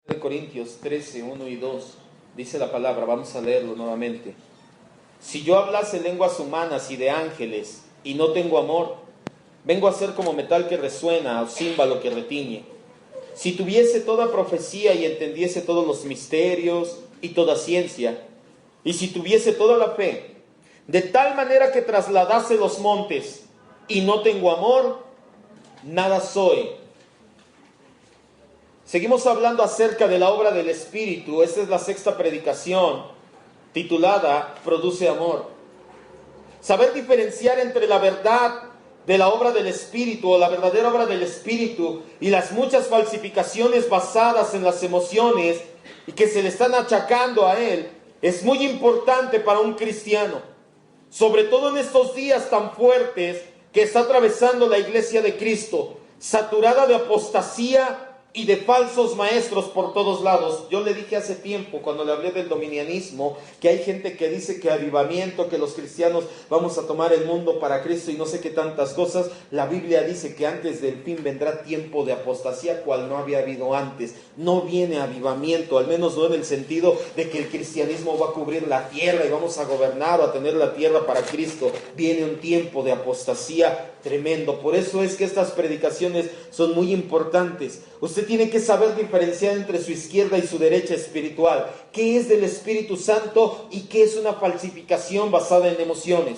De Corintios 13, 1 y 2, dice la palabra, vamos a leerlo nuevamente. Si yo hablase lenguas humanas y de ángeles y no tengo amor, vengo a ser como metal que resuena o címbalo que retiñe. Si tuviese toda profecía y entendiese todos los misterios y toda ciencia, y si tuviese toda la fe, de tal manera que trasladase los montes y no tengo amor, nada soy. Seguimos hablando acerca de la obra del Espíritu. Esta es la sexta predicación, titulada Produce Amor. Saber diferenciar entre la verdad de la obra del Espíritu o la verdadera obra del Espíritu y las muchas falsificaciones basadas en las emociones y que se le están achacando a él, es muy importante para un cristiano. Sobre todo en estos días tan fuertes que está atravesando la iglesia de Cristo, saturada de apostasía y de falsos maestros por todos lados. Yo le dije hace tiempo, cuando le hablé del dominianismo, que hay gente que dice que avivamiento, que los cristianos vamos a tomar el mundo para Cristo y no sé qué tantas cosas. La Biblia dice que antes del fin vendrá tiempo de apostasía, cual no había habido antes. No viene avivamiento, al menos no en el sentido de que el cristianismo va a cubrir la tierra y vamos a gobernar o a tener la tierra para Cristo. Viene un tiempo de apostasía tremendo. Por eso es que estas predicaciones son muy importantes. Usted tiene que saber diferenciar entre su izquierda y su derecha espiritual. ¿Qué es del Espíritu Santo y qué es una falsificación basada en emociones?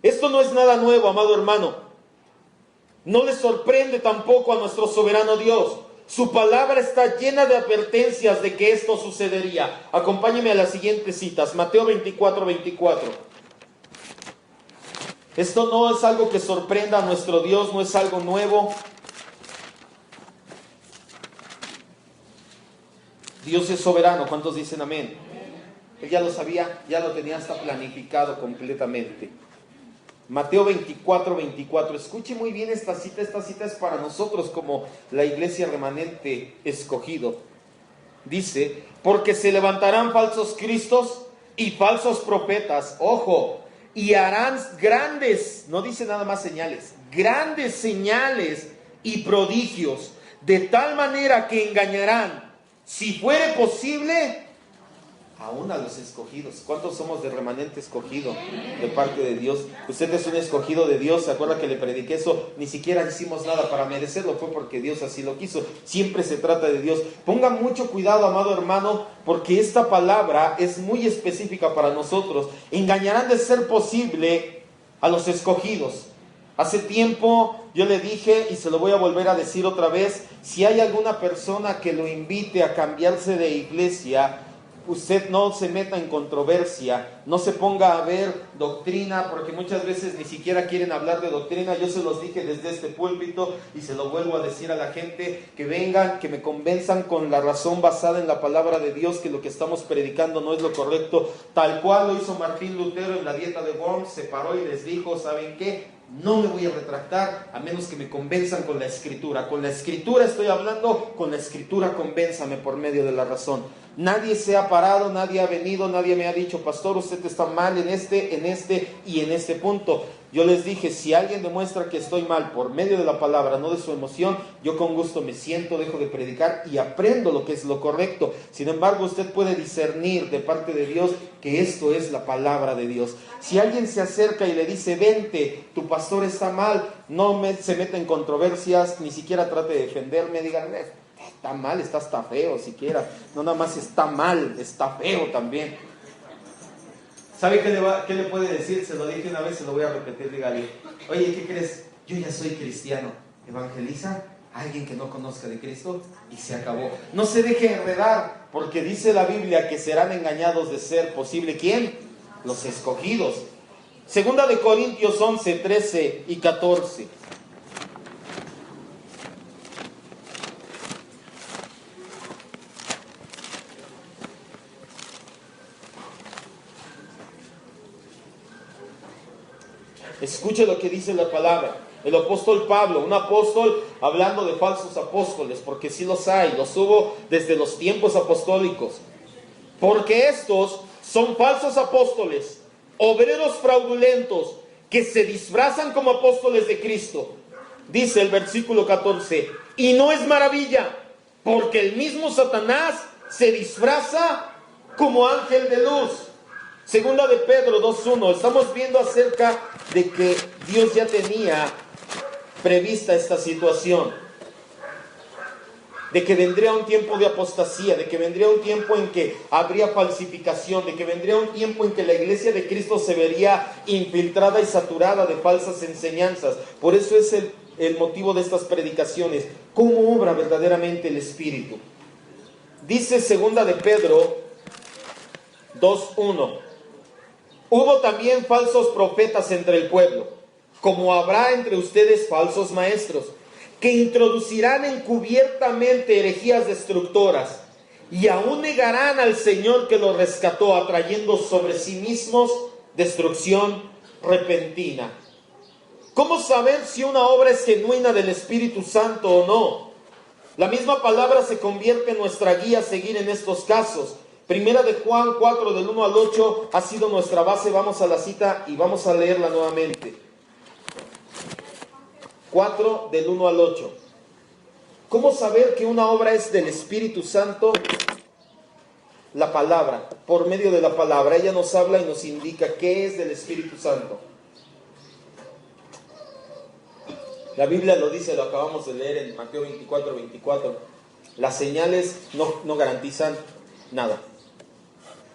Esto no es nada nuevo, amado hermano. No le sorprende tampoco a nuestro soberano Dios. Su palabra está llena de advertencias de que esto sucedería. Acompáñeme a las siguientes citas. Mateo 24, 24. Esto no es algo que sorprenda a nuestro Dios, no es algo nuevo. Dios es soberano. ¿Cuántos dicen amén? Él ya lo sabía, ya lo tenía hasta planificado completamente. Mateo 24, 24. Escuche muy bien esta cita es para nosotros como la iglesia remanente escogido. Dice, porque se levantarán falsos cristos y falsos profetas, ojo, y harán grandes, no dice nada más señales, grandes señales y prodigios, de tal manera que engañarán, si fuere posible, aún a los escogidos. ¿Cuántos somos de remanente escogido de parte de Dios? Usted es un escogido de Dios. ¿Se acuerda que le prediqué eso? Ni siquiera hicimos nada para merecerlo, fue porque Dios así lo quiso. Siempre se trata de Dios. Ponga mucho cuidado, amado hermano, porque esta palabra es muy específica para nosotros. Engañarán, de ser posible, a los escogidos. Hace tiempo yo le dije, y se lo voy a volver a decir otra vez, si hay alguna persona que lo invite a cambiarse de iglesia, usted no se meta en controversia, no se ponga a ver doctrina, porque muchas veces ni siquiera quieren hablar de doctrina. Yo se los dije desde este púlpito y se lo vuelvo a decir a la gente, que vengan, que me convenzan con la razón basada en la palabra de Dios, que lo que estamos predicando no es lo correcto, tal cual lo hizo Martín Lutero en la dieta de Worms. Se paró y les dijo, ¿saben qué? No me voy a retractar a menos que me convenzan con la Escritura. Con la Escritura estoy hablando, con la Escritura convénzame por medio de la razón. Nadie se ha parado, nadie ha venido, nadie me ha dicho, pastor, usted está mal en este y en este punto. Yo les dije, si alguien demuestra que estoy mal por medio de la palabra, no de su emoción, yo con gusto me siento, dejo de predicar y aprendo lo que es lo correcto. Sin embargo, usted puede discernir de parte de Dios que esto es la palabra de Dios. Si alguien se acerca y le dice, vente, tu pastor está mal, se meta en controversias, ni siquiera trate de defenderme, digan, está mal, está hasta feo siquiera. No nada más está mal, está feo también. ¿Sabe qué le puede decir? Se lo dije una vez, se lo voy a repetir, dígale, oye, ¿qué crees? Yo ya soy cristiano. Evangeliza a alguien que no conozca de Cristo y se acabó. No se deje enredar, porque dice la Biblia que serán engañados, de ser posible. ¿Quién? Los escogidos. Segunda de Corintios 11, 13 y 14. Escuche lo que dice la palabra. El apóstol Pablo, un apóstol hablando de falsos apóstoles, porque sí los hay, los hubo desde los tiempos apostólicos. Porque estos son falsos apóstoles, obreros fraudulentos, que se disfrazan como apóstoles de Cristo. Dice el versículo 14, y no es maravilla, porque el mismo Satanás se disfraza como ángel de luz. Segunda de Pedro 2:1. Estamos viendo acerca de que Dios ya tenía prevista esta situación, de que vendría un tiempo de apostasía, de que vendría un tiempo en que habría falsificación, de que vendría un tiempo en que la iglesia de Cristo se vería infiltrada y saturada de falsas enseñanzas. Por eso es el motivo de estas predicaciones. ¿Cómo obra verdaderamente el Espíritu? Dice segunda de Pedro 2:1. Hubo también falsos profetas entre el pueblo, como habrá entre ustedes falsos maestros, que introducirán encubiertamente herejías destructoras, y aún negarán al Señor que los rescató, atrayendo sobre sí mismos destrucción repentina. ¿Cómo saber si una obra es genuina del Espíritu Santo o no? La misma palabra se convierte en nuestra guía a seguir en estos casos. Primera de Juan 4, del 1 al 8, ha sido nuestra base. Vamos a la cita y vamos a leerla nuevamente. 4, del 1 al 8. ¿Cómo saber que una obra es del Espíritu Santo? La palabra, por medio de la palabra. Ella nos habla y nos indica qué es del Espíritu Santo. La Biblia lo dice, lo acabamos de leer en Mateo 24:24. Las señales no garantizan nada.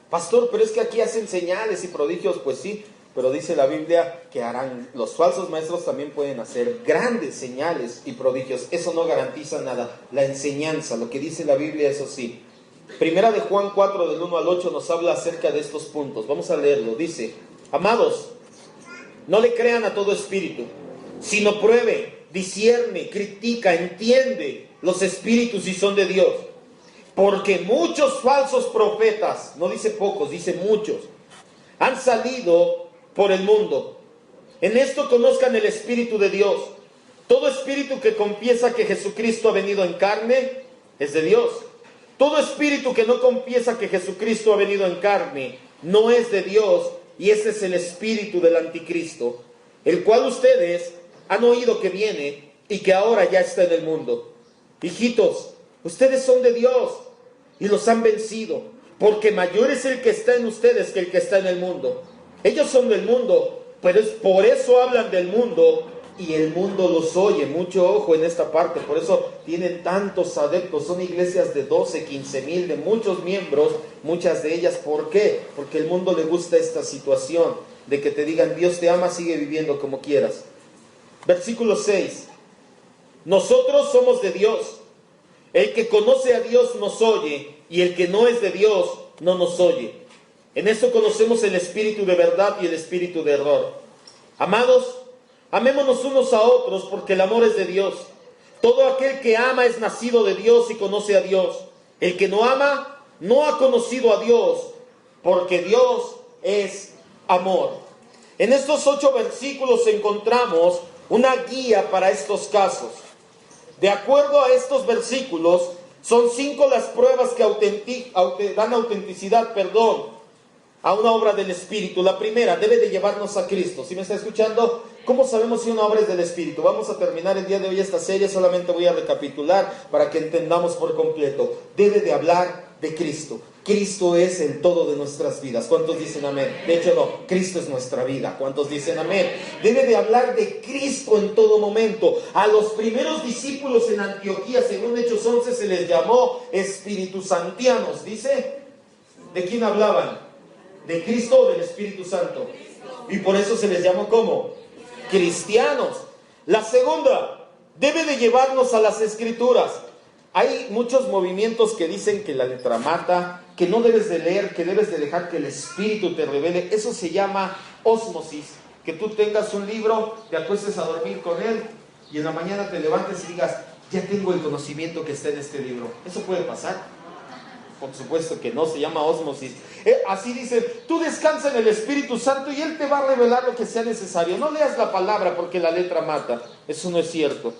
Pastor, pero es que aquí hacen señales y prodigios. Pues sí, pero dice la Biblia que harán, los falsos maestros también pueden hacer grandes señales y prodigios. Eso no garantiza nada. La enseñanza, lo que dice la Biblia, eso sí. Primera de Juan 4, del 1 al 8, nos habla acerca de estos puntos. Vamos a leerlo. Dice: amados, no le crean a todo espíritu, sino pruebe, discierne, critica, entiende los espíritus si son de Dios. Porque muchos falsos profetas, no dice pocos, dice muchos, han salido por el mundo. En esto conozcan el Espíritu de Dios. Todo espíritu que confiesa que Jesucristo ha venido en carne es de Dios. Todo espíritu que no confiesa que Jesucristo ha venido en carne no es de Dios, y ese es el espíritu del anticristo, el cual ustedes han oído que viene y que ahora ya está en el mundo. Hijitos, ustedes son de Dios y los han vencido, porque mayor es el que está en ustedes que el que está en el mundo. Ellos son del mundo, pero por eso hablan del mundo y el mundo los oye. Mucho ojo en esta parte, por eso tienen tantos adeptos. Son iglesias de 12, 15 mil, de muchos miembros, muchas de ellas. ¿Por qué? Porque el mundo le gusta esta situación de que te digan: Dios te ama, sigue viviendo como quieras. Versículo 6. Nosotros somos de Dios. El que conoce a Dios nos oye, y el que no es de Dios no nos oye. En esto conocemos el espíritu de verdad y el espíritu de error. Amados, amémonos unos a otros, porque el amor es de Dios. Todo aquel que ama es nacido de Dios y conoce a Dios. El que no ama no ha conocido a Dios, porque Dios es amor. En estos 8 versículos encontramos una guía para estos casos. De acuerdo a estos versículos, son 5 las pruebas que dan autenticidad, a una obra del Espíritu. La primera, debe de llevarnos a Cristo. ¿Sí me está escuchando? ¿Cómo sabemos si una obra es del Espíritu? Vamos a terminar el día de hoy esta serie, solamente voy a recapitular para que entendamos por completo. Debe de hablar de Cristo. Cristo es el todo de nuestras vidas. ¿Cuántos dicen amén? De hecho no, Cristo es nuestra vida. ¿Cuántos dicen amén? Debe de hablar de Cristo en todo momento. A los primeros discípulos en Antioquía, según Hechos 11, se les llamó Espíritu Santianos. ¿Dice? ¿De quién hablaban? ¿De Cristo o del Espíritu Santo? Y por eso se les llamó ¿cómo? Cristianos. La segunda, debe de llevarnos a las Escrituras. Hay muchos movimientos que dicen que la letra mata, que no debes de leer, que debes de dejar que el Espíritu te revele. Eso se llama ósmosis. Que tú tengas un libro, te acuestes a dormir con él y en la mañana te levantes y digas: ya tengo el conocimiento que está en este libro. ¿Eso puede pasar? Por supuesto que no, se llama ósmosis. Así dicen: tú descansa en el Espíritu Santo y Él te va a revelar lo que sea necesario. No leas la palabra porque la letra mata. Eso no es cierto.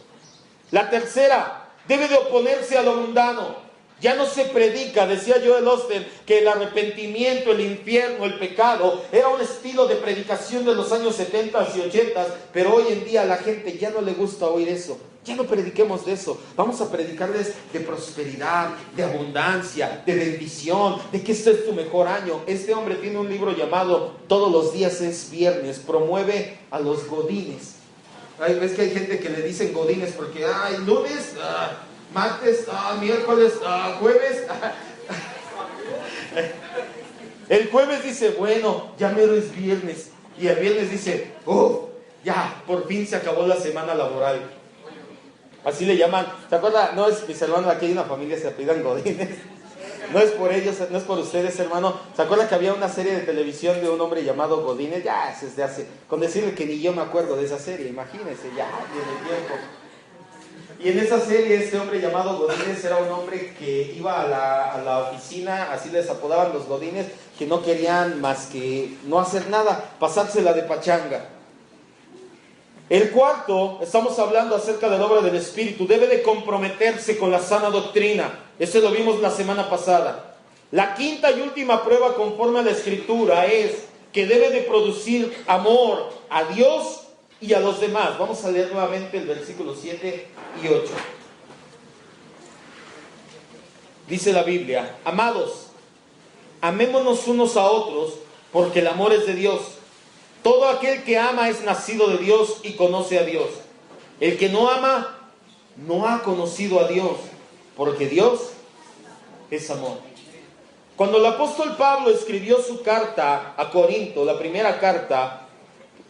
La tercera, debe de oponerse a lo mundano. Ya no se predica, decía Joel Osteen, que el arrepentimiento, el infierno, el pecado, era un estilo de predicación de los años 70 y 80, pero hoy en día a la gente ya no le gusta oír eso. Ya no prediquemos de eso. Vamos a predicarles de prosperidad, de abundancia, de bendición, de que este es tu mejor año. Este hombre tiene un libro llamado Todos los días es viernes. Promueve a los godines. Ves que hay gente que le dicen godines porque, lunes, martes, miércoles, jueves. El jueves dice, bueno, ya mero es viernes. Y el viernes dice, ya, por fin se acabó la semana laboral. Así le llaman. ¿Se acuerdan? No es mis hermanos, aquí hay una familia que se apellidan godines. No es por ellos, no es por ustedes, hermano. ¿Se acuerdan que había una serie de televisión de un hombre llamado Godínez? Ya, es desde hace... Con decirle que ni yo me acuerdo de esa serie, imagínense, ya tiene tiempo. Y en esa serie, este hombre llamado Godínez era un hombre que iba a la oficina, así les apodaban los Godínez, que no querían más que no hacer nada, pasársela de pachanga. El cuarto, estamos hablando acerca de la obra del Espíritu, debe de comprometerse con la sana doctrina. Eso lo vimos la semana pasada. La quinta y última prueba conforme a la Escritura es que debe de producir amor a Dios y a los demás. Vamos a leer nuevamente el versículo 7 y 8. Dice la Biblia: amados, amémonos unos a otros, porque el amor es de Dios. Todo aquel que ama es nacido de Dios y conoce a Dios. El que no ama no ha conocido a Dios, porque Dios es amor. Cuando el apóstol Pablo escribió su carta a Corinto, la primera carta,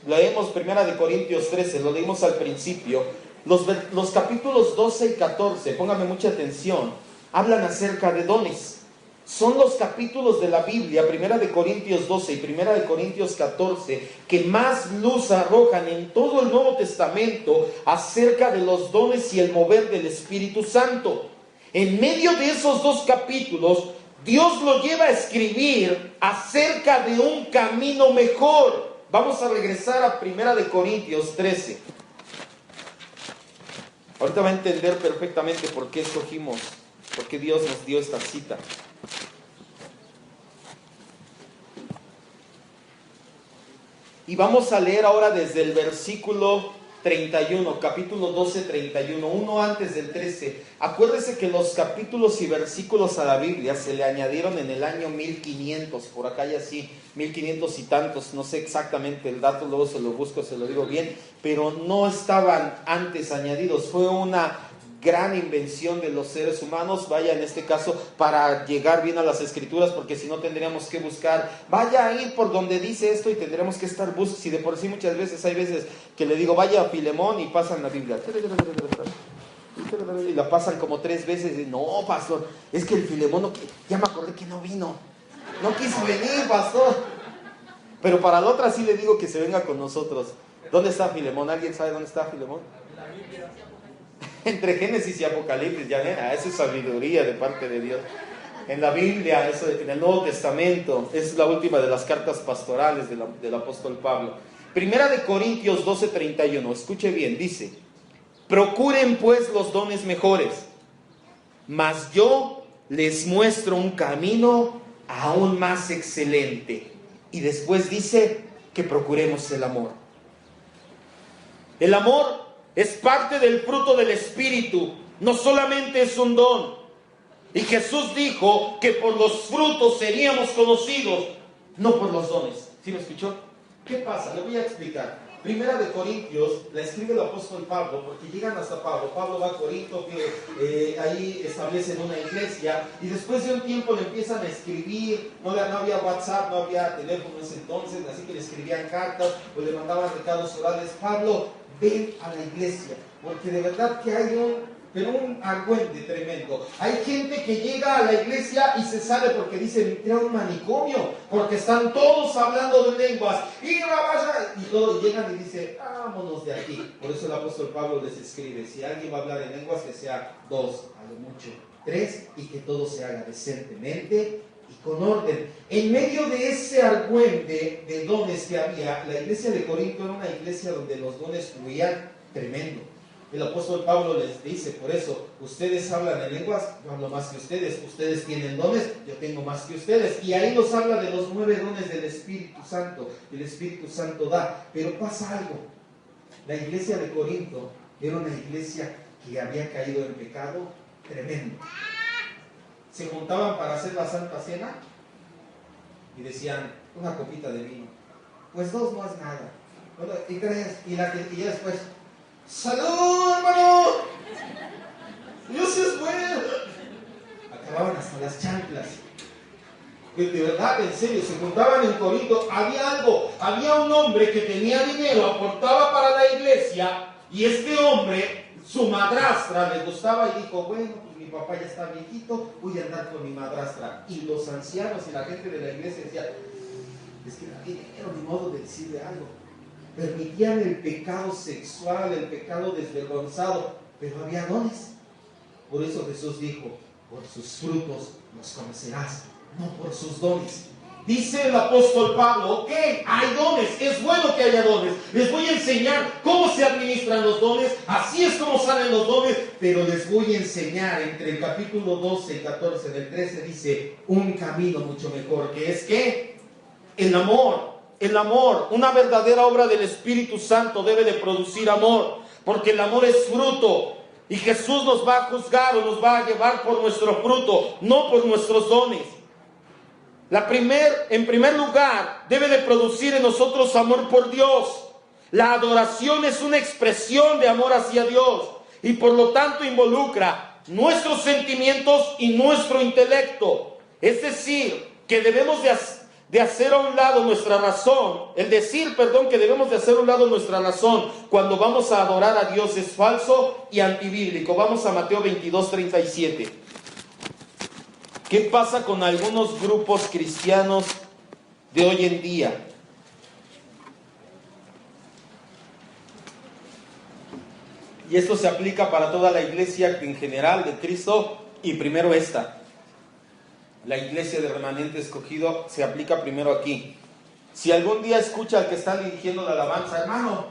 leemos 1 Corintios 13, lo leímos al principio, los capítulos 12 y 14, póngame mucha atención, hablan acerca de dones. Son los capítulos de la Biblia, 1 Corintios 12 y 1 Corintios 14, que más luz arrojan en todo el Nuevo Testamento acerca de los dones y el mover del Espíritu Santo. En medio de esos dos capítulos, Dios lo lleva a escribir acerca de un camino mejor. Vamos a regresar a 1 Corintios 13. Ahorita va a entender perfectamente por qué escogimos, por qué Dios nos dio esta cita. Y vamos a leer ahora desde el versículo 31, capítulo 12, 31, uno antes del 13. Acuérdese que los capítulos y versículos a la Biblia se le añadieron en el año 1500, por acá ya sí, 1500 y tantos, no sé exactamente el dato, luego se lo busco, se lo digo bien, pero no estaban antes añadidos, fue una gran invención de los seres humanos, vaya en este caso para llegar bien a las escrituras, porque si no tendríamos que buscar, vaya a ir por donde dice esto y tendríamos que estar buscando, si de por sí muchas veces hay veces que le digo vaya a Filemón y pasan la Biblia y la pasan como 3 veces y no, pastor, es que el Filemón no, ya me acordé que no vino, no quiso venir, pastor, pero para la otra sí le digo que se venga con nosotros. ¿Dónde está Filemón? ¿Alguien sabe dónde está Filemón? Entre Génesis y Apocalipsis, ya ven, eso es sabiduría de parte de Dios. En la Biblia, eso, en el Nuevo Testamento, es la última de las cartas pastorales del apóstol Pablo. 1 Corintios 12, 31, escuche bien, dice: procuren pues los dones mejores, mas yo les muestro un camino aún más excelente. Y después dice que procuremos el amor. El amor es parte del fruto del Espíritu, no solamente es un don. Y Jesús dijo que por los frutos seríamos conocidos, no por los dones. ¿Sí me escuchó? ¿Qué pasa? Le voy a explicar. 1 Corintios la escribe el apóstol Pablo, porque llegan hasta Pablo. Pablo va a Corinto, ahí establecen una iglesia, y después de un tiempo le empiezan a escribir. No había WhatsApp, no había teléfono en ese entonces, así que le escribían cartas o le mandaban recados orales. Pablo, ven a la iglesia, porque de verdad que hay un argüente tremendo. Hay gente que llega a la iglesia y se sale porque dice, entré a un manicomio, porque están todos hablando de lenguas, y todos llegan y dicen, vámonos de aquí. Por eso el apóstol Pablo les escribe, si alguien va a hablar en lenguas, que sea 2, a lo mucho 3, y que todo se haga decentemente y con orden. En medio de ese argüente de dones que había, la iglesia de Corinto era una iglesia donde los dones fluían tremendo. El apóstol Pablo les dice, por eso, ustedes hablan en lenguas, yo hablo más que ustedes. Ustedes tienen dones, yo tengo más que ustedes. Y ahí nos habla de los 9 dones del Espíritu Santo. El Espíritu Santo da. Pero pasa algo. La iglesia de Corinto era una iglesia que había caído en pecado tremendo. Se juntaban para hacer la Santa Cena y decían, una copita de vino. Pues 2 no es nada. ¿Y 3? Y ya después, ¡salud, hermano! ¡Dios es bueno! Acababan hasta las chanclas. De verdad, en serio, se juntaban en Corinto. Había algo, había un hombre que tenía dinero, aportaba para la iglesia, y este hombre, su madrastra, le gustaba y dijo, bueno, pues mi papá ya está viejito, voy a andar con mi madrastra. Y los ancianos y la gente de la iglesia decían, es que no hay dinero, ni modo de decirle algo. Permitían el pecado sexual, el pecado desvergonzado, pero había dones. Por eso Jesús dijo, por sus frutos los conocerás, no por sus dones. Dice el apóstol Pablo, ok, hay dones, es bueno que haya dones. Les voy a enseñar cómo se administran los dones, así es como salen los dones, pero les voy a enseñar entre el capítulo 12 y 14 del 13 dice, un camino mucho mejor, que es ¿qué? El amor. El amor, una verdadera obra del Espíritu Santo debe de producir amor, porque el amor es fruto, y Jesús nos va a juzgar o nos va a llevar por nuestro fruto, no por nuestros dones. En primer lugar, debe de producir en nosotros amor por Dios. La adoración es una expresión de amor hacia Dios, y por lo tanto involucra nuestros sentimientos y nuestro intelecto. Es decir, que debemos de hacer a un lado nuestra razón. Que debemos de hacer a un lado nuestra razón cuando vamos a adorar a Dios es falso y antibíblico. Vamos a Mateo 22:37. ¿Qué pasa con algunos grupos cristianos de hoy en día? Y esto se aplica para toda la iglesia en general de Cristo, y primero esta. La iglesia de remanente escogido se aplica primero aquí. Si algún día escucha al que está dirigiendo la alabanza, hermano,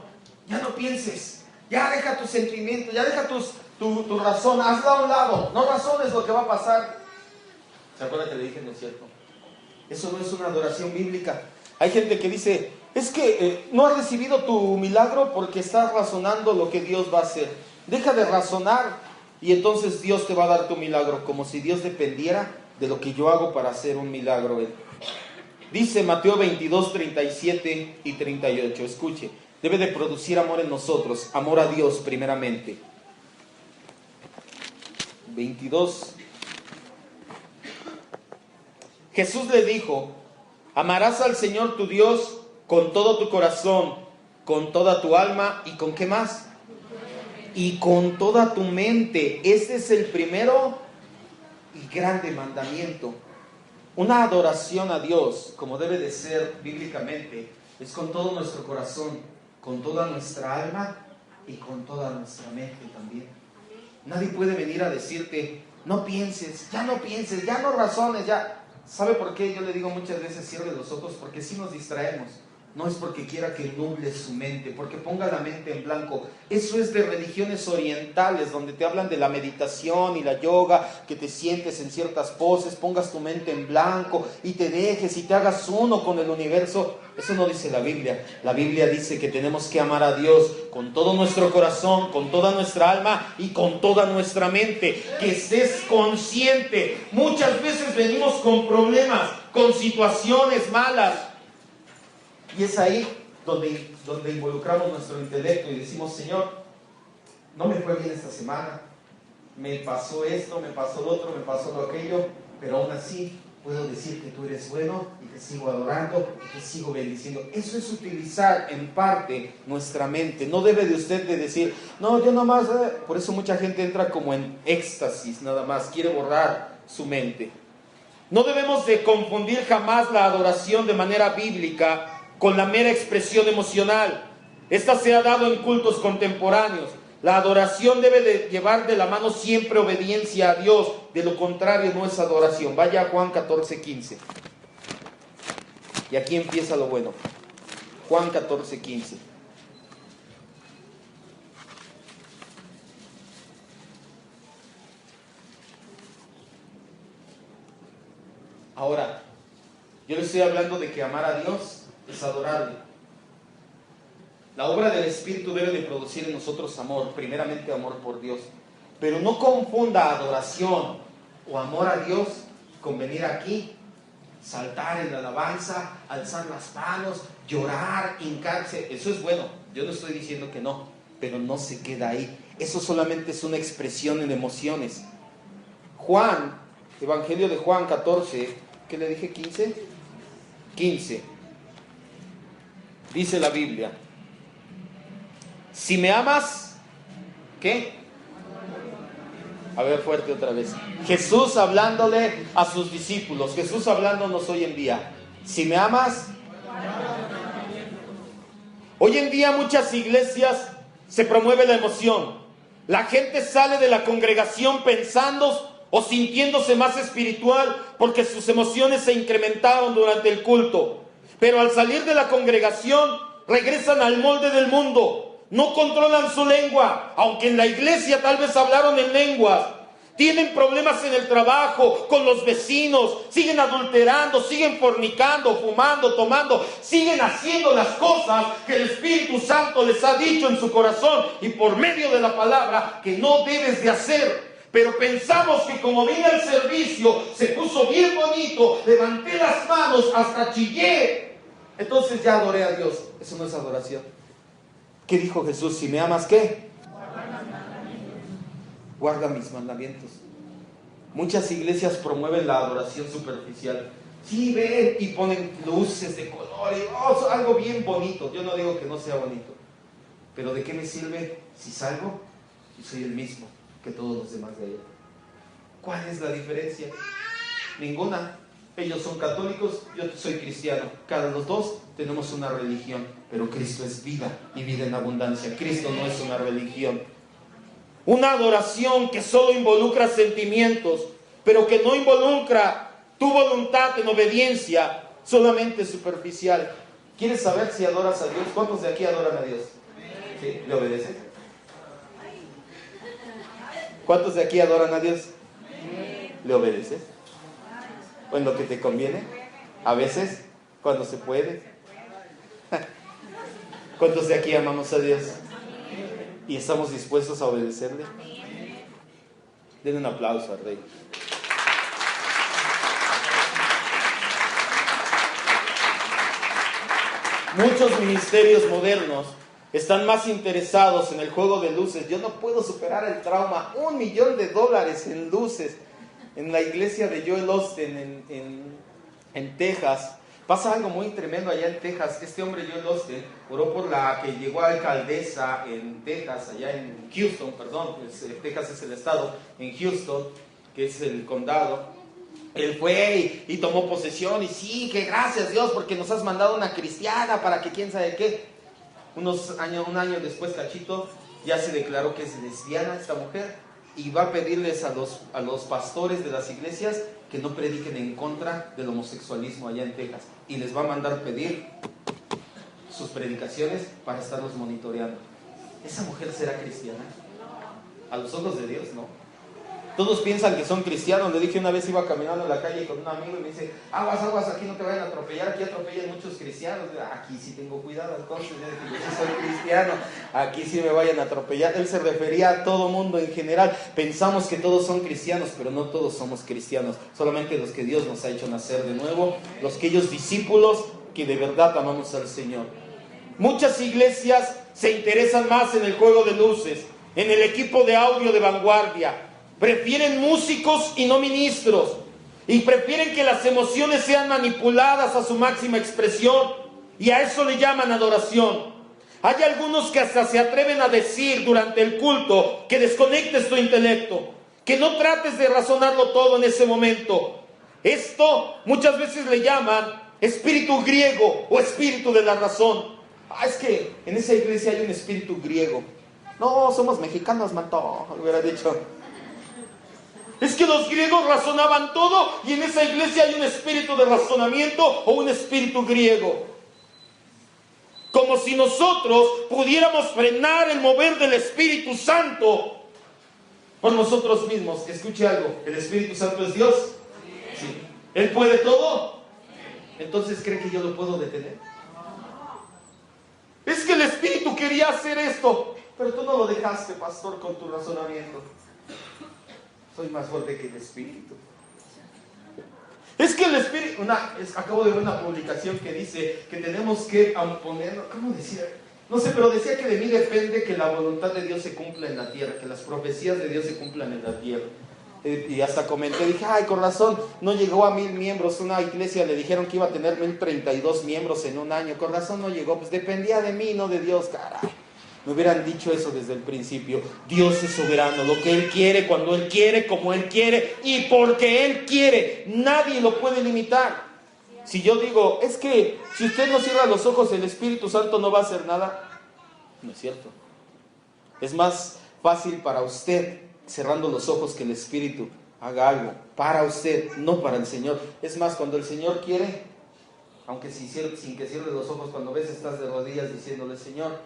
ya no pienses, ya deja tus sentimientos, ya deja tu razón, hazla a un lado, no razones lo que va a pasar. ¿Se acuerda que le dije no es cierto? Eso no es una adoración bíblica. Hay gente que dice, es que no has recibido tu milagro porque estás razonando lo que Dios va a hacer. Deja de razonar y entonces Dios te va a dar tu milagro, como si Dios dependiera de lo que yo hago para hacer un milagro. Dice Mateo 22:37 y 38. Escuche, debe de producir amor en nosotros, amor a Dios primeramente. 22. Jesús le dijo, amarás al Señor tu Dios con todo tu corazón, con toda tu alma y ¿con qué más? Y con toda tu mente. Este es el primero y grande mandamiento. Una adoración a Dios, como debe de ser bíblicamente, es con todo nuestro corazón, con toda nuestra alma y con toda nuestra mente también. Nadie puede venir a decirte, no pienses, ya no razones, ya. ¿Sabe por qué? Yo le digo muchas veces, cierre los ojos, porque si nos distraemos. No es porque quiera que nuble su mente, porque ponga la mente en blanco. Eso es de religiones orientales, donde te hablan de la meditación y la yoga, que te sientes en ciertas poses, pongas tu mente en blanco y te dejes y te hagas uno con el universo. Eso no dice la Biblia. La Biblia dice que tenemos que amar a Dios con todo nuestro corazón, con toda nuestra alma y con toda nuestra mente. Que estés consciente. Muchas veces venimos con problemas, con situaciones malas. Y es ahí donde involucramos nuestro intelecto y decimos, Señor, no me fue bien esta semana, me pasó esto, me pasó lo otro, me pasó lo aquello, pero aún así puedo decir que tú eres bueno y te sigo adorando y te sigo bendiciendo. Eso es utilizar en parte nuestra mente. No debe de usted de decir, no, yo nomás, por eso mucha gente entra como en éxtasis, nada más, quiere borrar su mente. No debemos de confundir jamás la adoración de manera bíblica con la mera expresión emocional. Esta se ha dado en cultos contemporáneos. La adoración debe de llevar de la mano siempre obediencia a Dios. De lo contrario no es adoración. Vaya a Juan 14:15. Y aquí empieza lo bueno. Juan 14:15. Ahora, yo le estoy hablando de que amar a Dios es adorarle. La obra del Espíritu debe de producir en nosotros amor, primeramente amor por Dios. Pero no confunda adoración o amor a Dios con venir aquí, saltar en la alabanza, alzar las manos, llorar, hincarse. Eso es bueno, yo no estoy diciendo que no, pero no se queda ahí. Eso solamente es una expresión en emociones. Juan, Evangelio de Juan 14, ¿qué le dije? 15. Dice la Biblia: si me amas, ¿qué? A ver, fuerte otra vez. Jesús hablándole a sus discípulos, Jesús hablándonos hoy en día. Si me amas. Hoy en día muchas iglesias se promueve la emoción. La gente sale de la congregación pensando o sintiéndose más espiritual porque sus emociones se incrementaron durante el culto. Pero al salir de la congregación regresan al molde del mundo. No controlan su lengua, aunque en la iglesia tal vez hablaron en lenguas. Tienen problemas en el trabajo, con los vecinos, siguen adulterando, siguen fornicando, fumando, tomando, siguen haciendo las cosas que el Espíritu Santo les ha dicho en su corazón y por medio de la palabra que no debes de hacer. Pero pensamos que como vine al servicio, se puso bien bonito, levanté las manos, hasta chillé, entonces ya adoré a Dios. Eso no es adoración. ¿Qué dijo Jesús? Si me amas, ¿qué? Guarda mis mandamientos. Muchas iglesias promueven la adoración superficial. Sí, ven y ponen luces de color y algo bien bonito. Yo no digo que no sea bonito, pero ¿de qué me sirve si salgo y soy el mismo que todos los demás de allá? ¿Cuál es la diferencia? Ninguna. Ellos son católicos, yo soy cristiano. Cada los dos tenemos una religión, pero Cristo es vida y vida en abundancia. Cristo no es una religión. Una adoración que solo involucra sentimientos, pero que no involucra tu voluntad en obediencia, solamente superficial. ¿Quieres saber si adoras a Dios? ¿Cuántos de aquí adoran a Dios? ¿Sí? ¿Le obedecen? ¿Cuántos de aquí adoran a Dios? ¿Le obedeces? ¿O en lo que te conviene? A veces, cuando se puede. ¿Cuántos de aquí amamos a Dios? ¿Y estamos dispuestos a obedecerle? Denle un aplauso al Rey. Muchos ministerios modernos están más interesados en el juego de luces. Yo no puedo superar el trauma. $1 millón en luces. En la iglesia de Joel Osteen en Texas. Pasa algo muy tremendo allá en Texas. Este hombre, Joel Osteen, oró por la que llegó a alcaldesa en Texas, allá en Houston, Texas es el estado, en Houston, que es el condado. Él fue y tomó posesión y sí, que gracias Dios porque nos has mandado una cristiana para que quién sabe qué. Un año después, cachito, ya se declaró que es lesbiana esta mujer y va a pedirles a los pastores de las iglesias que no prediquen en contra del homosexualismo allá en Texas. Y les va a mandar pedir sus predicaciones para estarlos monitoreando. ¿Esa mujer será cristiana? A los ojos de Dios, no. Todos piensan que son cristianos. Le dije una vez, iba caminando en la calle con un amigo y me dice: aguas, aquí no te vayan a atropellar, aquí atropellan muchos cristianos. Aquí sí tengo cuidado, entonces yo dije: yo sí soy cristiano, aquí sí me vayan a atropellar. Él se refería a todo mundo en general. Pensamos que todos son cristianos, pero no todos somos cristianos, solamente los que Dios nos ha hecho nacer de nuevo, los aquellos discípulos que de verdad amamos al Señor. Muchas iglesias se interesan más en el juego de luces, en el equipo de audio de vanguardia. Prefieren músicos y no ministros. Y prefieren que las emociones sean manipuladas a su máxima expresión. Y a eso le llaman adoración. Hay algunos que hasta se atreven a decir durante el culto que desconectes tu intelecto, que no trates de razonarlo todo en ese momento. Esto muchas veces le llaman espíritu griego o espíritu de la razón. Es que en esa iglesia hay un espíritu griego. No, somos mexicanos, mató, hubiera dicho. Es que los griegos razonaban todo y en esa iglesia hay un espíritu de razonamiento o un espíritu griego. Como si nosotros pudiéramos frenar el mover del Espíritu Santo por nosotros mismos. Escuche algo, ¿el Espíritu Santo es Dios? Sí. ¿Él puede todo? Entonces, ¿cree que yo lo puedo detener? Es que el Espíritu quería hacer esto, pero tú no lo dejaste, pastor, con tu razonamiento. Soy más fuerte que el Espíritu. Es que el Espíritu... acabo de ver una publicación que dice que tenemos que poner... ¿Cómo decía? No sé, pero decía que de mí depende que la voluntad de Dios se cumpla en la tierra, que las profecías de Dios se cumplan en la tierra. Y hasta comenté, dije, ay, con razón, no llegó a 1000 miembros. Una iglesia le dijeron que iba a tener 1032 miembros en un año. Con razón no llegó, pues dependía de mí, no de Dios, caray. Me hubieran dicho eso desde el principio. Dios es soberano, lo que Él quiere, cuando Él quiere, como Él quiere y porque Él quiere. Nadie lo puede limitar. Si yo digo, es que si usted no cierra los ojos, el Espíritu Santo no va a hacer nada. No es cierto. Es más fácil para usted, cerrando los ojos, que el Espíritu haga algo para usted, no para el Señor. Es más, cuando el Señor quiere, aunque sin que cierre los ojos, cuando ves estás de rodillas diciéndole, Señor,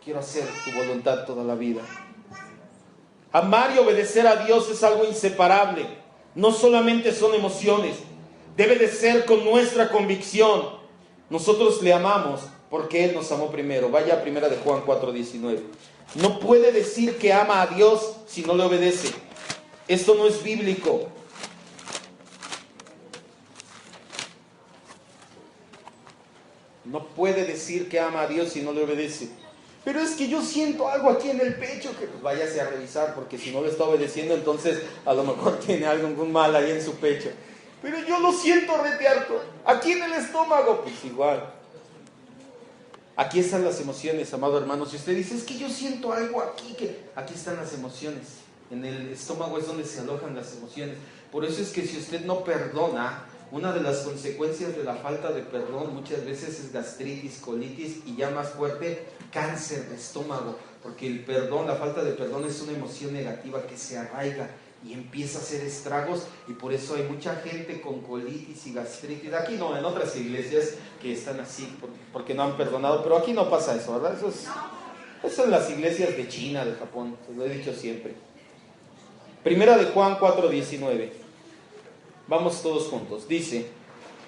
quiero hacer tu voluntad toda la vida. Amar y obedecer a Dios es algo inseparable. No solamente son emociones, debe de ser con nuestra convicción. Nosotros le amamos porque Él nos amó primero. Vaya a 1 de Juan 4:19. No puede decir que ama a Dios si no le obedece. Esto no es bíblico. No puede decir que ama a Dios si no le obedece. Pero es que yo siento algo aquí en el pecho, que pues váyase a revisar, porque si no le está obedeciendo, entonces a lo mejor tiene algún mal ahí en su pecho. Pero yo lo siento rete harto, aquí en el estómago, pues igual. Aquí están las emociones, amado hermano. Si usted dice, es que yo siento algo aquí, aquí están las emociones. En el estómago es donde se alojan las emociones. Por eso es que si usted no perdona, una de las consecuencias de la falta de perdón muchas veces es gastritis, colitis y ya más fuerte, cáncer de estómago. Porque el perdón, la falta de perdón es una emoción negativa que se arraiga y empieza a hacer estragos, y por eso hay mucha gente con colitis y gastritis. Aquí no, en otras iglesias que están así porque no han perdonado, pero aquí no pasa eso, ¿verdad? Eso en las iglesias de China, de Japón, se lo he dicho siempre. 1 de Juan 4:19. Vamos todos juntos. Dice,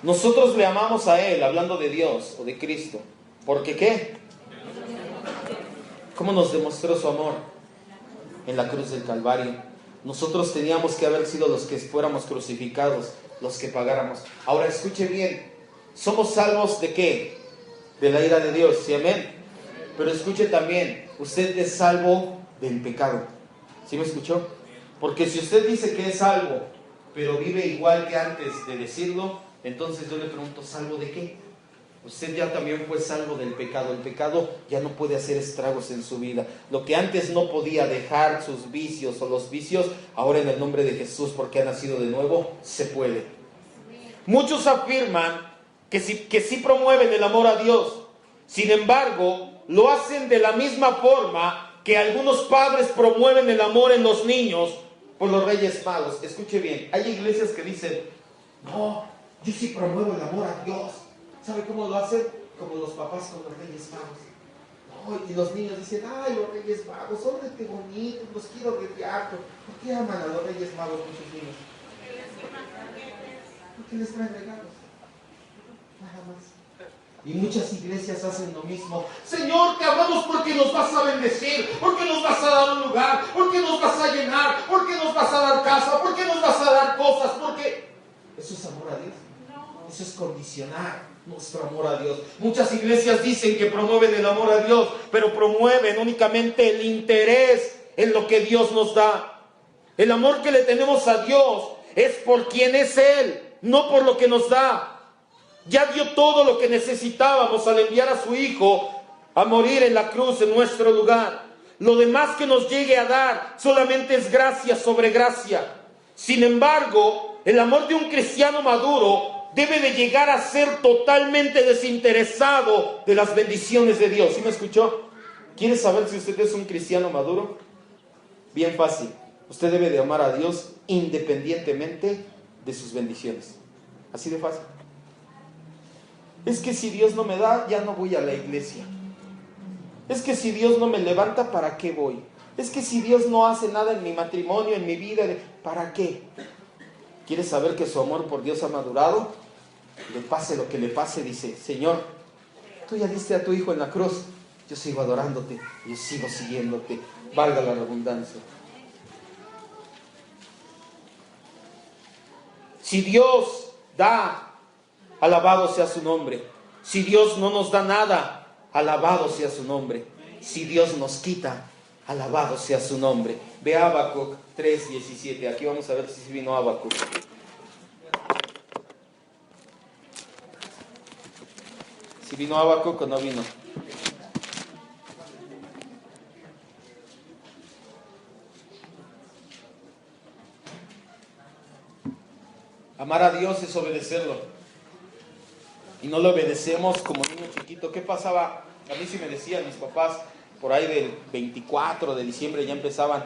nosotros le amamos a Él, hablando de Dios o de Cristo. ¿Porque qué? ¿Cómo nos demostró su amor? En la cruz del Calvario. Nosotros teníamos que haber sido los que fuéramos crucificados, los que pagáramos. Ahora escuche bien, ¿somos salvos de qué? De la ira de Dios, ¿sí, amén? Pero escuche también, usted es salvo del pecado. ¿Sí me escuchó? Porque si usted dice que es salvo, pero vive igual que antes de decirlo, entonces yo le pregunto, ¿salvo de qué? Usted ya también fue salvo del pecado. El pecado ya no puede hacer estragos en su vida. Lo que antes no podía dejar, sus vicios o los vicios, ahora en el nombre de Jesús, porque ha nacido de nuevo, se puede. Muchos afirman que sí promueven el amor a Dios. Sin embargo, lo hacen de la misma forma que algunos padres promueven el amor en los niños por los Reyes Magos. Escuche bien, hay iglesias que dicen, no, yo sí promuevo el amor a Dios. ¿Sabe cómo lo hacen? Como los papás con los Reyes Magos. No, y los niños dicen, ay, los Reyes Magos, son de bonitos, los quiero retear. ¿Por qué aman a los Reyes Magos muchos niños? Porque les traen regalos. Nada más. Y muchas iglesias hacen lo mismo. Señor, te amamos porque nos vas a bendecir, porque nos vas a dar un lugar, porque nos vas a llenar, porque nos vas a dar casa, porque nos vas a dar cosas, porque... ¿Eso es amor a Dios? Eso es condicionar nuestro amor a Dios. Muchas iglesias dicen que promueven el amor a Dios, pero promueven únicamente el interés en lo que Dios nos da. El amor que le tenemos a Dios es por quien es Él, no por lo que nos da. Ya dio todo lo que necesitábamos al enviar a su Hijo a morir en la cruz en nuestro lugar. Lo demás que nos llegue a dar solamente es gracia sobre gracia. Sin embargo, el amor de un cristiano maduro debe de llegar a ser totalmente desinteresado de las bendiciones de Dios. ¿Sí me escuchó? ¿Quiere saber si usted es un cristiano maduro? Bien fácil. Usted debe de amar a Dios independientemente de sus bendiciones. Así de fácil. Es que si Dios no me da, ya no voy a la iglesia. Es que si Dios no me levanta, ¿para qué voy? Es que si Dios no hace nada en mi matrimonio, en mi vida, ¿para qué? ¿Quieres saber que su amor por Dios ha madurado? Le pase lo que le pase, dice: Señor, tú ya diste a tu Hijo en la cruz, yo sigo adorándote, yo sigo siguiéndote, valga la redundancia. Si Dios da, alabado sea su nombre. Si Dios no nos da nada, alabado sea su nombre. Si Dios nos quita, alabado sea su nombre. Ve a Habacuc 3:17. Aquí vamos a ver si vino Habacuc. Si vino Habacuc o no vino. Amar a Dios es obedecerlo. Y no lo obedecemos como niño chiquito. ¿Qué pasaba? A mí sí me decían mis papás, por ahí del 24 de diciembre ya empezaban: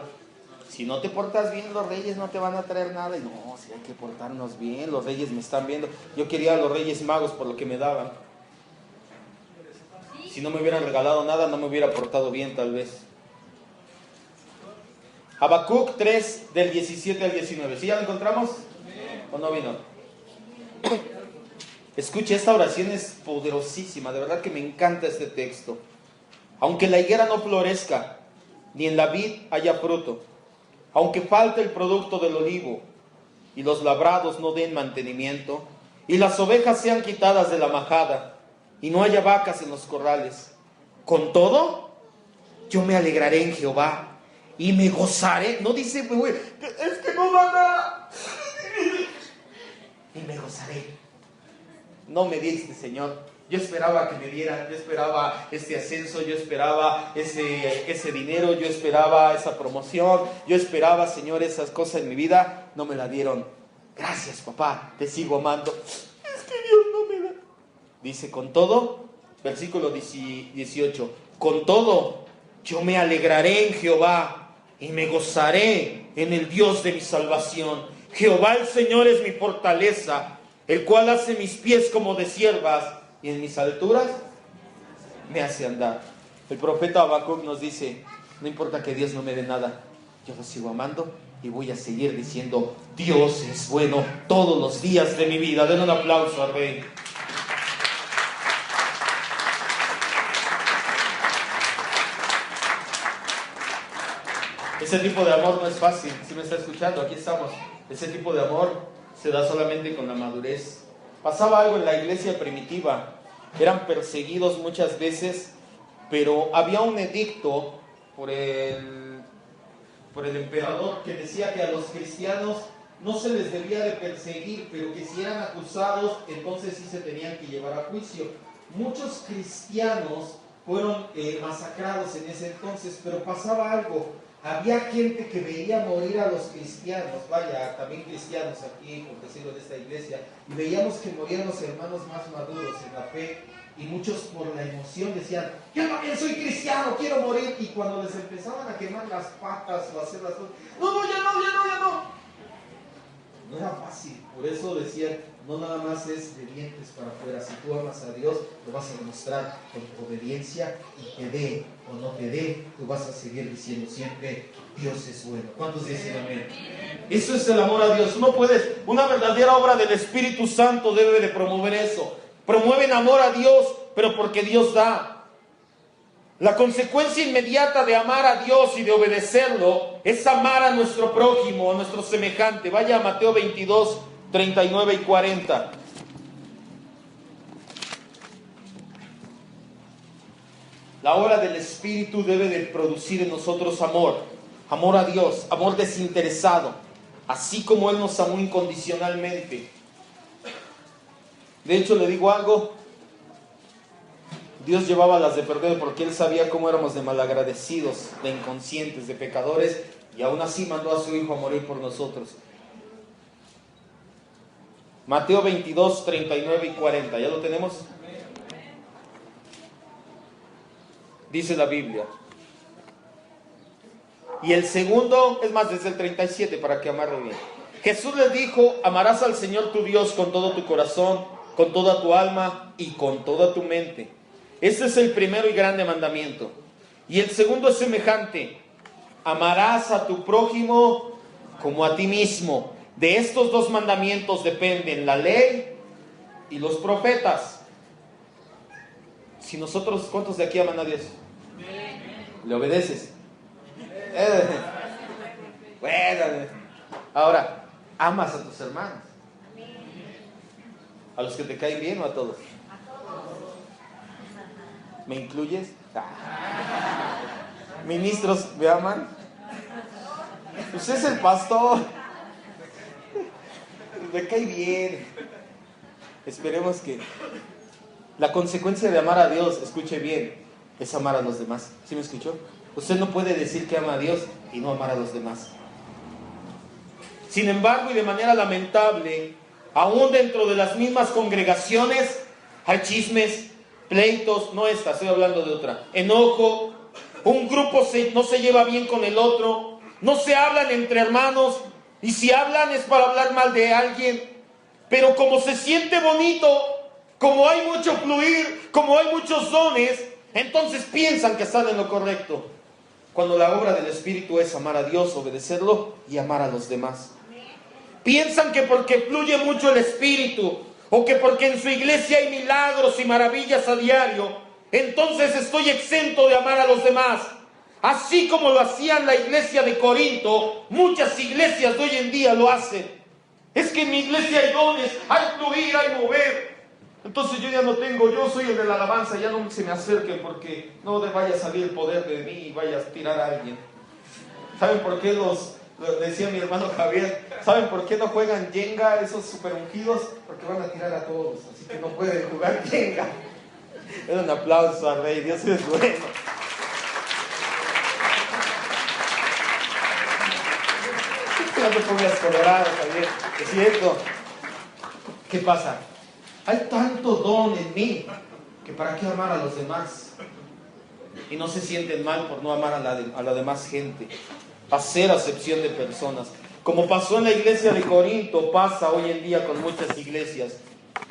si no te portas bien, los reyes no te van a traer nada. Y no, si hay que portarnos bien, los reyes me están viendo. Yo quería a los reyes magos por lo que me daban. Si no me hubieran regalado nada, no me hubiera portado bien tal vez. Habacuc 3, del 17 al 19. ¿Sí ya lo encontramos? ¿O no vino? Escuche, esta oración es poderosísima. De verdad que me encanta este texto. Aunque la higuera no florezca, ni en la vid haya fruto, aunque falte el producto del olivo, y los labrados no den mantenimiento, y las ovejas sean quitadas de la majada, y no haya vacas en los corrales, con todo, yo me alegraré en Jehová, y me gozaré. No dice, es que no van a... y me gozaré. No me diste, Señor. Yo esperaba que me dieran, yo esperaba este ascenso, yo esperaba ese dinero, yo esperaba esa promoción, yo esperaba, Señor, esas cosas en mi vida. No me la dieron. Gracias, papá, te sigo amando. Es que Dios no me da. Dice, con todo, versículo 18, con todo, yo me alegraré en Jehová y me gozaré en el Dios de mi salvación. Jehová el Señor es mi fortaleza, el cual hace mis pies como de ciervas, y en mis alturas me hace andar. El profeta Habacuc nos dice: no importa que Dios no me dé nada, yo lo sigo amando y voy a seguir diciendo: Dios es bueno todos los días de mi vida. Den un aplauso al Rey. Ese tipo de amor no es fácil. Si me está escuchando, aquí estamos. Ese tipo de amor se da solamente con la madurez. Pasaba algo en la iglesia primitiva. Eran perseguidos muchas veces, pero había un edicto por el emperador que decía que a los cristianos no se les debía de perseguir, pero que si eran acusados, entonces sí se tenían que llevar a juicio. Muchos cristianos fueron masacrados en ese entonces, pero pasaba algo. Había gente que veía morir a los cristianos, vaya, también cristianos aquí, por decirlo, de esta iglesia, y veíamos que morían los hermanos más maduros en la fe, y muchos por la emoción decían: yo también soy cristiano, quiero morir. Y cuando les empezaban a quemar las patas o a hacer las cosas, no, ya no. No era fácil, por eso decían: no nada más es de dientes para afuera. Si tú amas a Dios, lo vas a demostrar con tu obediencia, y te dé o no te dé, tú vas a seguir diciendo siempre: Dios es bueno. ¿Cuántos dicen amén? Eso es el amor a Dios. No puedes, una verdadera obra del Espíritu Santo debe de promover eso. Promueven amor a Dios, pero porque Dios da. La consecuencia inmediata de amar a Dios y de obedecerlo es amar a nuestro prójimo, a nuestro semejante. Vaya a Mateo 22, 39 y 40. La obra del Espíritu debe de producir en nosotros amor. Amor a Dios, amor desinteresado, así como Él nos amó incondicionalmente. De hecho, le digo algo: Dios llevaba las de perder porque Él sabía cómo éramos de malagradecidos, de inconscientes, de pecadores, y aún así mandó a su Hijo a morir por nosotros. Mateo 22, 39 y 40, ¿ya lo tenemos? Dice la Biblia. Y el segundo, es más, desde el 37, para que amarre bien. Jesús les dijo: amarás al Señor tu Dios con todo tu corazón, con toda tu alma y con toda tu mente. Este es el primero y grande mandamiento. Y el segundo es semejante: amarás a tu prójimo como a ti mismo. De estos dos mandamientos dependen la ley y los profetas. Si nosotros, ¿cuántos de aquí aman a Dios? ¿Le obedeces? Bueno, ahora, ¿amas a tus hermanos? ¿A los que te caen bien o a todos? ¿Me incluyes? Ministros, ¿me aman? Usted es el pastor. Me cae bien. Esperemos que la consecuencia de amar a Dios, escuche bien, es amar a los demás. ¿Sí me escuchó? Usted no puede decir que ama a Dios y no amar a los demás. Sin embargo, y de manera lamentable, aún dentro de las mismas congregaciones hay chismes, pleitos, no esta, estoy hablando de otra, enojo, un grupo no se lleva bien con el otro, no se hablan entre hermanos, y si hablan es para hablar mal de alguien, pero como se siente bonito, como hay mucho fluir, como hay muchos dones, entonces piensan que están en lo correcto, cuando la obra del Espíritu es amar a Dios, obedecerlo y amar a los demás. Piensan que porque fluye mucho el Espíritu, o que porque en su iglesia hay milagros y maravillas a diario, entonces estoy exento de amar a los demás. Así como lo hacían la iglesia de Corinto, muchas iglesias de hoy en día lo hacen. Es que en mi iglesia hay dones, hay fluir, hay mover. Entonces yo ya no tengo, yo soy el de la alabanza, ya no se me acerquen porque no vaya a salir el poder de mí y vaya a tirar a alguien. ¿Saben por qué decía mi hermano Javier, ¿saben por qué no juegan Jenga esos super ungidos? Porque van a tirar a todos, así que no pueden jugar Jenga. Es un aplauso al Rey, Dios es bueno. No te pongas colorado, Javier, es cierto. ¿Qué pasa? Hay tanto don en mí que para qué amar a los demás. Y no se sienten mal por no amar a la demás gente. Hacer acepción de personas. Como pasó en la iglesia de Corinto, pasa hoy en día con muchas iglesias.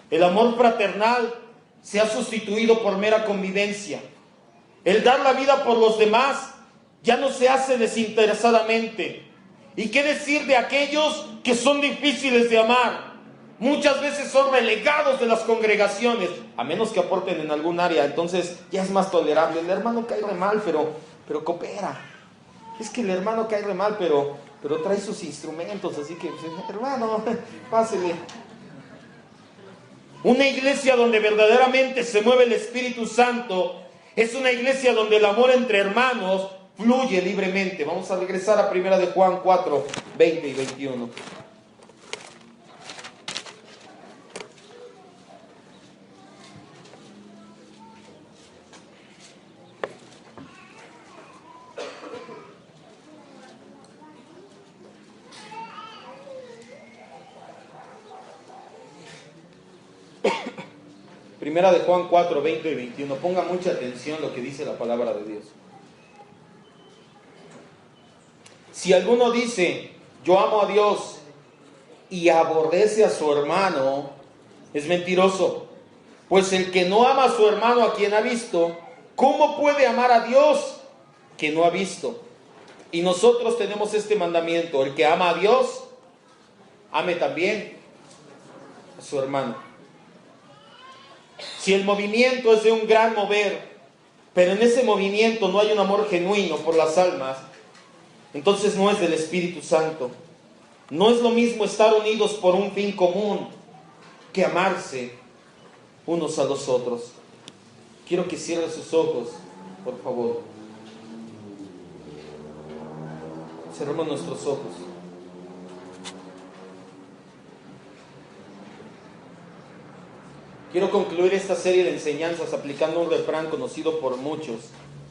El amor fraternal se ha sustituido por mera convivencia. El dar la vida por los demás ya no se hace desinteresadamente. ¿Y qué decir de aquellos que son difíciles de amar? Muchas veces son relegados de las congregaciones, a menos que aporten en algún área, entonces ya es más tolerable. El hermano cae re mal, pero coopera. Es que el hermano cae re mal, pero trae sus instrumentos, así que, hermano, pásele. Una iglesia donde verdaderamente se mueve el Espíritu Santo es una iglesia donde el amor entre hermanos fluye libremente. Vamos a regresar a 1 de Juan 4, 20 y 21. Primera de Juan 4, 20 y 21. Ponga mucha atención lo que dice la palabra de Dios. Si alguno dice, yo amo a Dios, y aborrece a su hermano, es mentiroso. Pues el que no ama a su hermano a quien ha visto, ¿cómo puede amar a Dios que no ha visto? Y nosotros tenemos este mandamiento: el que ama a Dios, ame también a su hermano. Si el movimiento es de un gran mover, pero en ese movimiento no hay un amor genuino por las almas, entonces no es del Espíritu Santo. No es lo mismo estar unidos por un fin común que amarse unos a los otros. Quiero que cierren sus ojos, por favor. Cerremos nuestros ojos. Quiero concluir esta serie de enseñanzas aplicando un refrán conocido por muchos.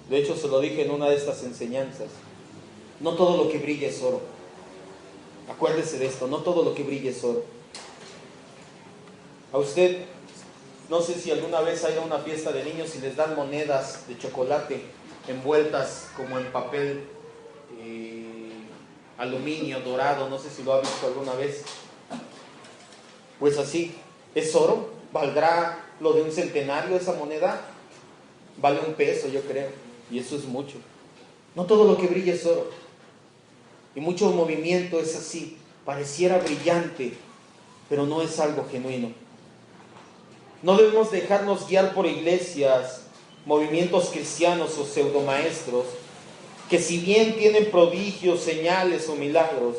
De hecho, se lo dije en una de estas enseñanzas. No todo lo que brilla es oro. Acuérdese de esto, no todo lo que brilla es oro. A usted, no sé si alguna vez ha ido a una fiesta de niños y les dan monedas de chocolate envueltas como en papel aluminio, dorado, no sé si lo ha visto alguna vez. Pues así, ¿es oro? ¿Valdrá lo de un centenario esa moneda? Vale $1, yo creo, y eso es mucho. No todo lo que brilla es oro. Y mucho movimiento es así. pareciera brillante, pero no es algo genuino. No debemos dejarnos guiar por iglesias, movimientos cristianos o pseudomaestros, que si bien tienen prodigios, señales o milagros,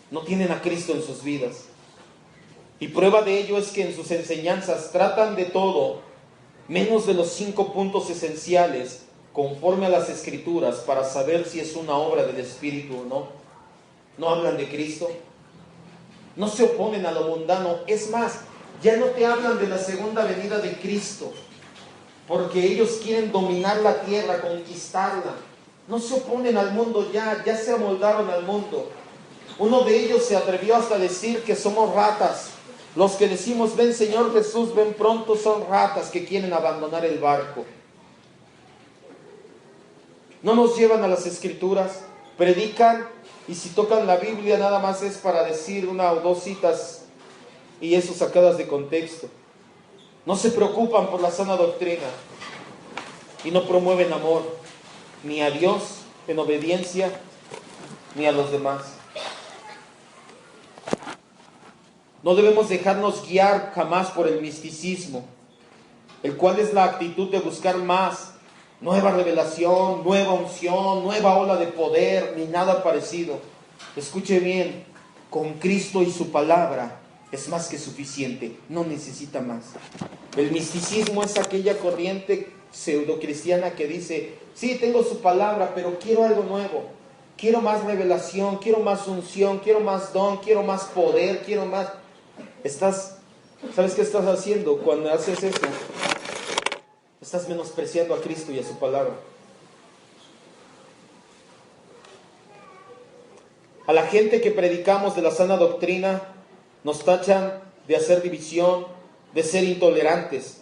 no tienen a Cristo en sus vidas. Y prueba de ello es que en sus enseñanzas tratan de todo, menos de los 5 puntos esenciales, conforme a las Escrituras, para saber si es una obra del Espíritu o no. No hablan de Cristo, no se oponen a lo mundano. Es más, ya no te hablan de la segunda venida de Cristo, porque ellos quieren dominar la tierra, conquistarla. No se oponen al mundo ya se amoldaron al mundo. Uno de ellos se atrevió hasta a decir que somos ratas. Los que decimos, ven Señor Jesús, ven pronto, son ratas que quieren abandonar el barco. No nos llevan a las Escrituras, predican, y si tocan la Biblia nada más es para decir 1 o 2 citas, y eso sacadas de contexto. No se preocupan por la sana doctrina, y no promueven amor, ni a Dios en obediencia, ni a los demás. No debemos dejarnos guiar jamás por el misticismo, el cual es la actitud de buscar más, nueva revelación, nueva unción, nueva ola de poder, ni nada parecido. Escuche bien, con Cristo y su palabra es más que suficiente, no necesita más. El misticismo es aquella corriente pseudocristiana que dice, sí, tengo su palabra, pero quiero algo nuevo, quiero más revelación, quiero más unción, quiero más don, quiero más poder, quiero más... ¿Sabes qué estás haciendo cuando haces eso? Estás menospreciando a Cristo y a su palabra. A la gente que predicamos de la sana doctrina nos tachan de hacer división, de ser intolerantes.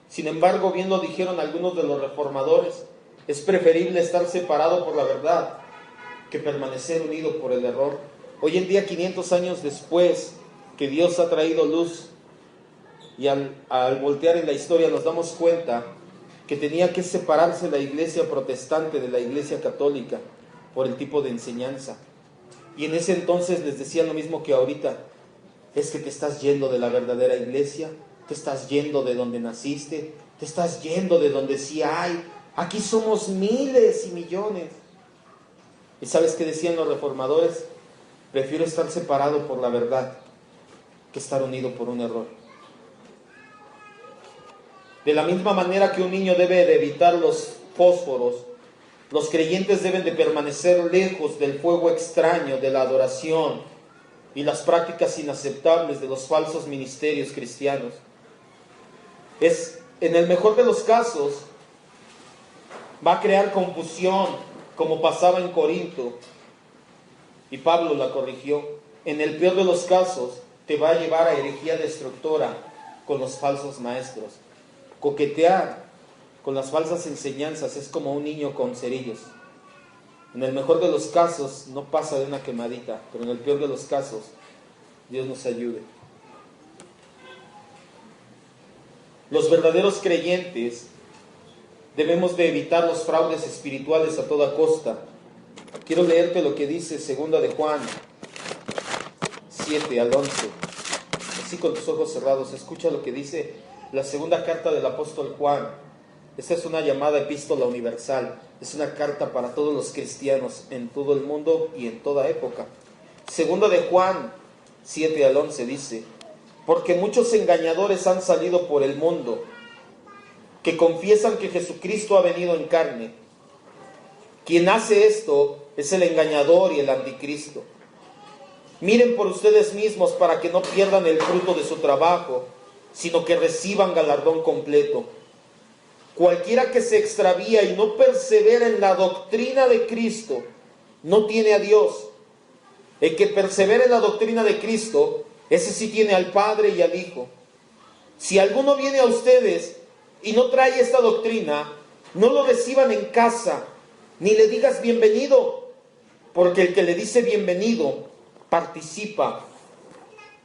Sin embargo, bien lo dijeron algunos de los reformadores, es preferible estar separado por la verdad que permanecer unido por el error. Hoy en día, 500 años después que Dios ha traído luz, y al voltear en la historia nos damos cuenta que tenía que separarse la iglesia protestante de la iglesia católica por el tipo de enseñanza. Y en ese entonces les decían lo mismo que ahorita, es que te estás yendo de la verdadera iglesia, te estás yendo de donde naciste, te estás yendo de donde sí hay, aquí somos miles y millones. ¿Y sabes qué decían los reformadores? Prefiero estar separado por la verdad que estar unido por un error. De la misma manera que un niño debe de evitar los fósforos, los creyentes deben de permanecer lejos del fuego extraño de la adoración y las prácticas inaceptables de los falsos ministerios cristianos. En el mejor de los casos, va a crear confusión, como pasaba en Corinto, y Pablo la corrigió. En el peor de los casos, te va a llevar a herejía destructora con los falsos maestros. Coquetear con las falsas enseñanzas es como un niño con cerillos. En el mejor de los casos no pasa de una quemadita, pero en el peor de los casos, Dios nos ayude. Los verdaderos creyentes debemos de evitar los fraudes espirituales a toda costa. Quiero leerte lo que dice 2 de Juan 7 al 11. Así con tus ojos cerrados, escucha lo que dice la segunda carta del apóstol Juan. Esta es una llamada epístola universal. Es una carta para todos los cristianos en todo el mundo y en toda época. 2 de Juan 7 al 11 dice: porque muchos engañadores han salido por el mundo, que confiesan que Jesucristo ha venido en carne. Quien hace esto es el engañador y el anticristo. Miren por ustedes mismos para que no pierdan el fruto de su trabajo, sino que reciban galardón completo. Cualquiera que se extravía y no persevera en la doctrina de Cristo, no tiene a Dios. El que persevera en la doctrina de Cristo, ese sí tiene al Padre y al Hijo. Si alguno viene a ustedes y no trae esta doctrina, no lo reciban en casa, ni le digas bienvenido, porque el que le dice bienvenido participa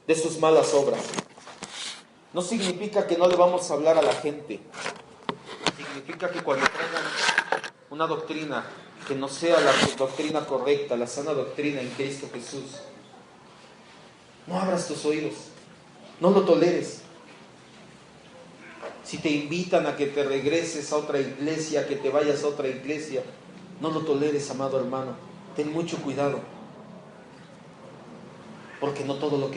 de sus malas obras. No significa que no le vamos a hablar a la gente. Significa que cuando traigan una doctrina que no sea la doctrina correcta, la sana doctrina en Cristo Jesús, No abras tus oídos, no lo toleres. Si te invitan a que te regreses a otra iglesia, que te vayas a otra iglesia, no lo toleres, amado hermano. Ten mucho cuidado, porque no todo lo que